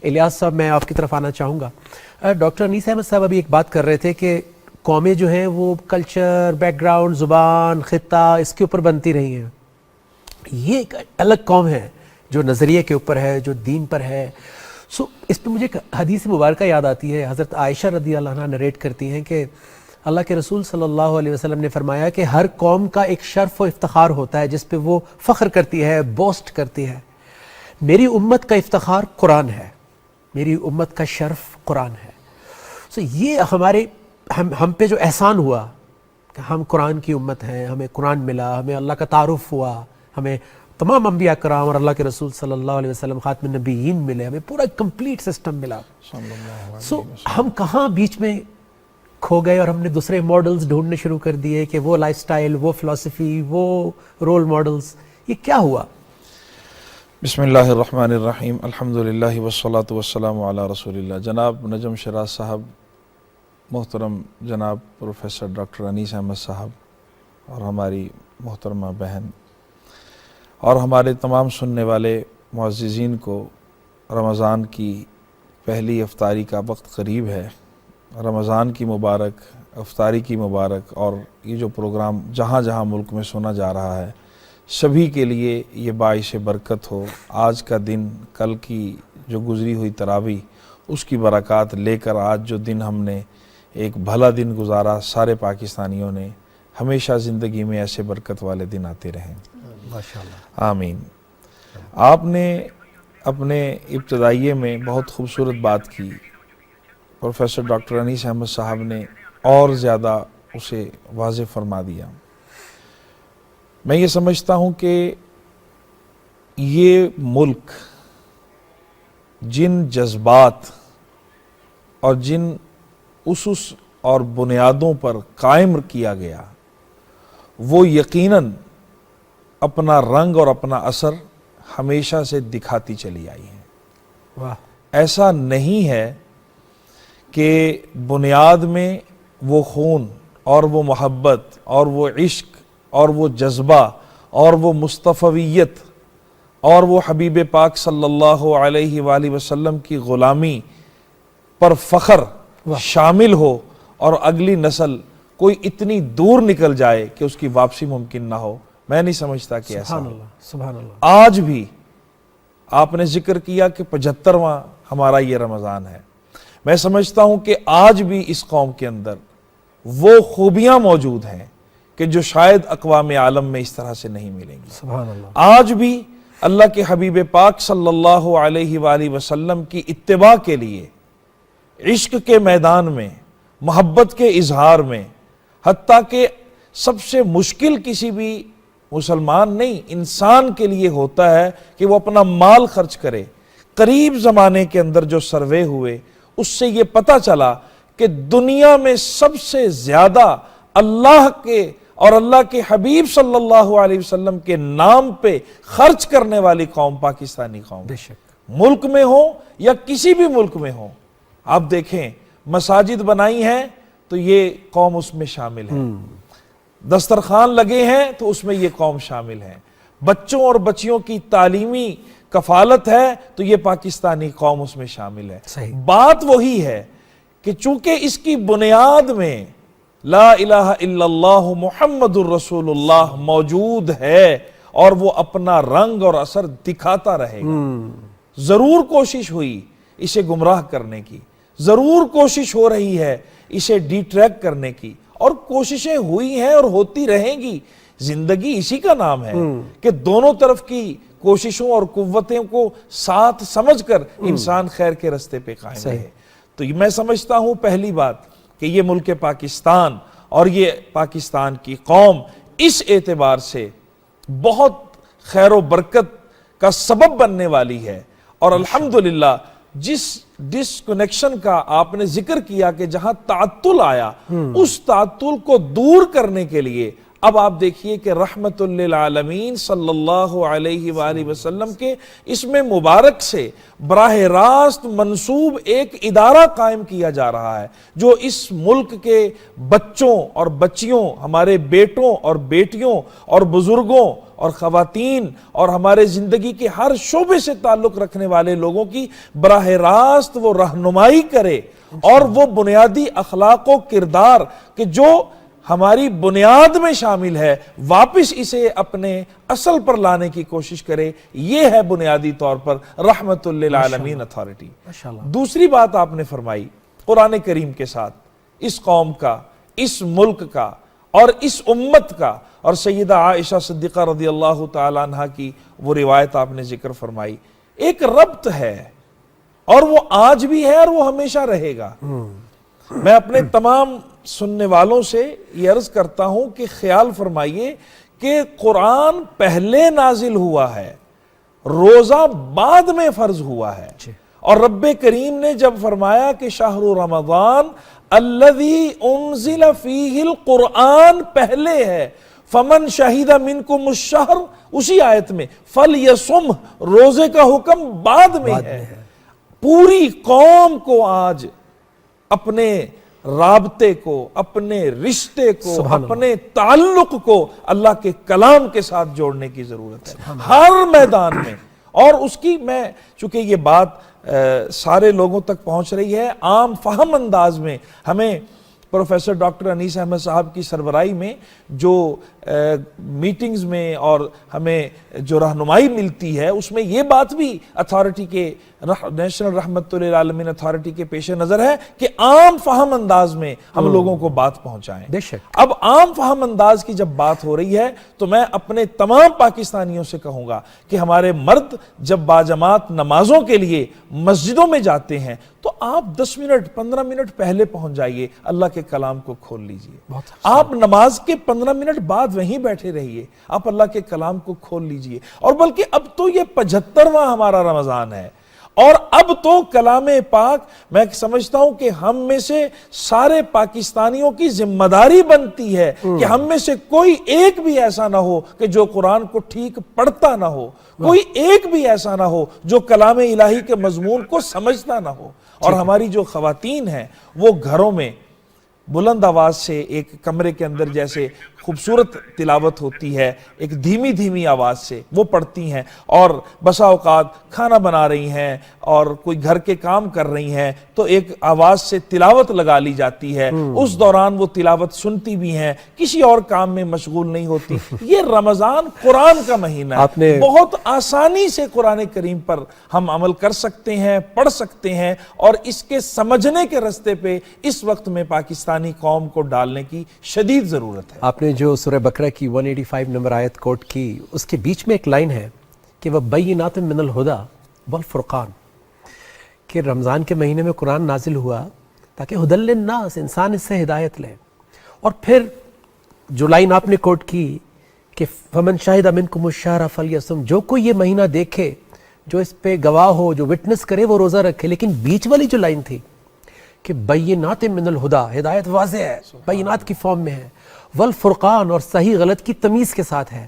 الیاس صاحب میں آپ کی طرف آنا چاہوں گا۔ ڈاکٹر انیس احمد صاحب ابھی ایک بات کر رہے تھے کہ قومیں جو ہیں وہ کلچر، بیک گراؤنڈ، زبان، خطہ اس کے اوپر بنتی رہی ہیں۔ یہ ایک الگ قوم ہے جو نظریے کے اوپر ہے، جو دین پر ہے۔ اس پہ مجھے ایک حدیث مبارکہ یاد آتی ہے، حضرت عائشہ رضی اللہ عنہ نریٹ کرتی ہیں کہ اللہ کے رسول صلی اللہ علیہ وسلم نے فرمایا کہ ہر قوم کا ایک شرف و افتخار ہوتا ہے جس پہ وہ فخر کرتی ہے، بوسٹ کرتی ہے۔ میری امت کا افتخار قرآن ہے، میری امت کا شرف قرآن ہے۔ یہ ہم پہ جو احسان ہوا کہ ہم قرآن کی امت ہیں، ہمیں قرآن ملا، ہمیں اللہ کا تعارف ہوا، ہمیں تمام انبیاء کرام اور اللہ کے رسول صلی اللہ علیہ وسلم خاتم النبیین ملے، ہمیں پورا کمپلیٹ سسٹم ملا۔ ہم کہاں بیچ میں کھو گئے اور ہم نے دوسرے ماڈلز ڈھونڈنے شروع کر دیے کہ وہ لائف سٹائل، وہ فلسفی، وہ رول ماڈلز، یہ کیا ہوا؟ بسم اللہ الرحمن الرحیم، الحمدللہ والصلاة والسلام علی رسول اللہ۔ جناب نجم شراز صاحب، محترم جناب پروفیسر ڈاکٹر انیس احمد صاحب اور ہماری محترمہ بہن اور ہمارے تمام سننے والے معززین کو، رمضان کی پہلی افطاری کا وقت قریب ہے۔ رمضان کی مبارک، افطاری کی مبارک، اور یہ جو پروگرام جہاں جہاں ملک میں سنا جا رہا ہے سبھی کے لیے یہ باعث برکت ہو۔ آج کا دن، کل کی جو گزری ہوئی تراویح، اس کی برکات لے کر آج جو دن ہم نے ایک بھلا دن گزارا، سارے پاکستانیوں نے، ہمیشہ زندگی میں ایسے برکت والے دن آتے رہیں، ماشاءاللہ، آمین۔ آپ نے اپنے ابتدائیے میں بہت خوبصورت بات کی، پروفیسر ڈاکٹر انیس احمد صاحب نے اور زیادہ اسے واضح فرما دیا۔ میں یہ سمجھتا ہوں کہ یہ ملک جن جذبات اور جن اسس اور بنیادوں پر قائم کیا گیا، وہ یقیناً اپنا رنگ اور اپنا اثر ہمیشہ سے دکھاتی چلی آئی ہیں۔ واہ! ایسا نہیں ہے کہ بنیاد میں وہ خون اور وہ محبت اور وہ عشق اور وہ جذبہ اور وہ مصطفیت اور وہ حبیب پاک صلی اللہ علیہ وآلہ وسلم کی غلامی پر فخر شامل ہو اور اگلی نسل کوئی اتنی دور نکل جائے کہ اس کی واپسی ممکن نہ ہو۔ میں نہیں سمجھتا کہ ایسا ہو۔ سبحان اللہ۔ آج بھی آپ نے ذکر کیا کہ 75واں ہمارا یہ رمضان ہے، میں سمجھتا ہوں کہ آج بھی اس قوم کے اندر وہ خوبیاں موجود ہیں کہ جو شاید اقوام عالم میں اس طرح سے نہیں ملیں گی۔ سبحان اللہ۔ آج بھی اللہ کے حبیب پاک صلی اللہ علیہ وآلہ وسلم کی اتباع کے لیے عشق کے میدان میں، محبت کے اظہار میں، حتیٰ کہ سب سے مشکل کسی بھی مسلمان نہیں، انسان کے لیے ہوتا ہے کہ وہ اپنا مال خرچ کرے۔ قریب زمانے کے اندر جو سروے ہوئے اس سے یہ پتہ چلا کہ دنیا میں سب سے زیادہ اللہ کے اور اللہ کے حبیب صلی اللہ علیہ وسلم کے نام پہ خرچ کرنے والی قوم پاکستانی قوم، بے شک، ملک میں ہو یا کسی بھی ملک میں ہو۔ آپ دیکھیں، مساجد بنائی ہیں تو یہ قوم اس میں شامل ہے، دسترخوان لگے ہیں تو اس میں یہ قوم شامل ہے، بچوں اور بچیوں کی تعلیمی کفالت ہے تو یہ پاکستانی قوم اس میں شامل ہے۔ صحیح۔ بات وہی ہے کہ چونکہ اس کی بنیاد میں لا الہ الا اللہ محمد الرسول اللہ موجود ہے اور وہ اپنا رنگ اور اثر دکھاتا رہے گا۔ ضرور کوشش ہوئی اسے گمراہ کرنے کی، ضرور کوشش ہو رہی ہے اسے ڈی ٹریک کرنے کی، اور کوششیں ہوئی ہیں اور ہوتی رہیں گی۔ زندگی اسی کا نام ہے کہ دونوں طرف کی کوششوں اور قوتوں کو ساتھ سمجھ کر انسان خیر کے رستے پہ قائم رہے۔ تو میں سمجھتا ہوں پہلی بات کہ یہ ملک پاکستان اور یہ پاکستان کی قوم اس اعتبار سے بہت خیر و برکت کا سبب بننے والی ہے، اور الحمدللہ جس ڈسکنیکشن کا آپ نے ذکر کیا کہ جہاں تعطل آیا، اس تعطل کو دور کرنے کے لیے اب آپ دیکھیے کہ رحمت للعالمین صلی اللہ علیہ وآلہ وسلم کے اسم مبارک سے براہ راست منسوب ایک ادارہ قائم کیا جا رہا ہے جو اس ملک کے بچوں اور بچیوں، ہمارے بیٹوں اور بیٹیوں اور بزرگوں اور خواتین اور ہمارے زندگی کے ہر شعبے سے تعلق رکھنے والے لوگوں کی براہ راست وہ رہنمائی کرے، اور وہ بنیادی اخلاق و کردار کہ جو ہماری بنیاد میں شامل ہے واپس اسے اپنے اصل پر لانے کی کوشش کرے۔ یہ ہے بنیادی طور پر رحمت للعالمین اتھارٹی۔ دوسری بات آپ نے فرمائی قرآن کریم کے ساتھ اس قوم کا، اس ملک کا اور اس امت کا، اور سیدہ عائشہ صدیقہ رضی اللہ تعالی عنہ کی وہ روایت آپ نے ذکر فرمائی، ایک ربط ہے اور وہ آج بھی ہے اور وہ ہمیشہ رہے گا۔ میں اپنے تمام سننے والوں سے یہ عرض کرتا ہوں کہ خیال فرمائیے کہ قرآن پہلے نازل ہوا ہے، روزہ بعد میں فرض ہوا ہے، اور رب کریم نے جب فرمایا کہ شہر رمضان الذی انزل فیہ القرآن پہلے ہے، فمن شہید منکم الشہر اسی آیت میں فلیصم، روزے کا حکم بعد میں ہے۔ پوری قوم کو آج اپنے رابطے کو، اپنے رشتے کو، اپنے تعلق کو اللہ کے کلام کے ساتھ جوڑنے کی ضرورت ہے ہر میدان میں۔ اور اس کی میں چونکہ یہ بات سارے لوگوں تک پہنچ رہی ہے عام فہم انداز میں، ہمیں پروفیسر ڈاکٹر انیس احمد صاحب کی سربراہی میں جو میٹنگز میں اور ہمیں جو رہنمائی ملتی ہے اس میں یہ بات بھی اتھارٹی کے نیشنل رحمت للعالمین اتھارٹی کے پیش نظر ہے کہ عام فہم انداز میں ہم لوگوں کو بات پہنچائیں۔ بے شک۔ اب عام فہم انداز کی جب بات ہو رہی ہے تو میں اپنے تمام پاکستانیوں سے کہوں گا کہ ہمارے مرد جب باجماعت نمازوں کے لیے مسجدوں میں جاتے ہیں تو آپ 10 منٹ 15 منٹ پہلے پہنچ جائیے، اللہ کے کلام کو کھول لیجئے۔ آپ نماز کے 15 منٹ بعد وہیں بیٹھے رہیے، آپ اللہ کے کلام کو کھول لیجئے۔ اور بلکہ اب تو یہ 75واں ہمارا رمضان ہے، اور اب تو کلام پاک میں سمجھتا ہوں کہ ہم میں سے سارے پاکستانیوں کی ذمہ داری بنتی ہے کہ ہم میں سے کوئی ایک بھی ایسا نہ ہو کہ جو قرآن کو ٹھیک پڑھتا نہ ہو، کوئی ایک بھی ایسا نہ ہو جو کلام الہی کے مضمون کو سمجھتا نہ ہو۔ اور ہماری جو خواتین ہیں وہ گھروں میں بلند آواز سے ایک کمرے کے اندر جیسے خوبصورت تلاوت ہوتی ہے، ایک دھیمی دھیمی آواز سے وہ پڑھتی ہیں، اور بسا اوقات کھانا بنا رہی ہیں اور کوئی گھر کے کام کر رہی ہیں تو ایک آواز سے تلاوت لگا لی جاتی ہے، اس دوران وہ تلاوت سنتی بھی ہیں، کسی اور کام میں مشغول نہیں ہوتی۔ یہ رمضان قرآن کا مہینہ ہے، بہت آسانی سے قرآن کریم پر ہم عمل کر سکتے ہیں، پڑھ سکتے ہیں، اور اس کے سمجھنے کے رستے پہ اس وقت میں پاکستانی قوم کو ڈالنے کی شدید ضرورت ہے۔ آپ نے جو سورہ بقرہ کی 185 نمبر آیت کوٹ کی، اس کے بیچ میں ایک لائن ہے کہ وَبَيِّنَاتٍ مِّنَ الْهُدَى وَالْفُرْقَانِ، کہ رمضان کے مہینے میں قرآن نازل ہوا تاکہ ہدی للناس، انسان اس سے ہدایت لے۔ اور پھر جو لائن آپ نے کوٹ کی کہ فَمَنْ شَهِدَ مِنْكُمُ الشَّهْرَ فَلْيَصُمْ، جو کوئی یہ مہینہ دیکھے، جو اس پہ گواہ ہو، جو وٹنس کرے، وہ روزہ رکھے۔ لیکن بیچ والی جو لائن تھی کہ بینات من الہدا، ہدایت واضح ہے، بینات کی فارم میں ہے، والفرقان، اور صحیح غلط کی تمیز کے ساتھ ہے۔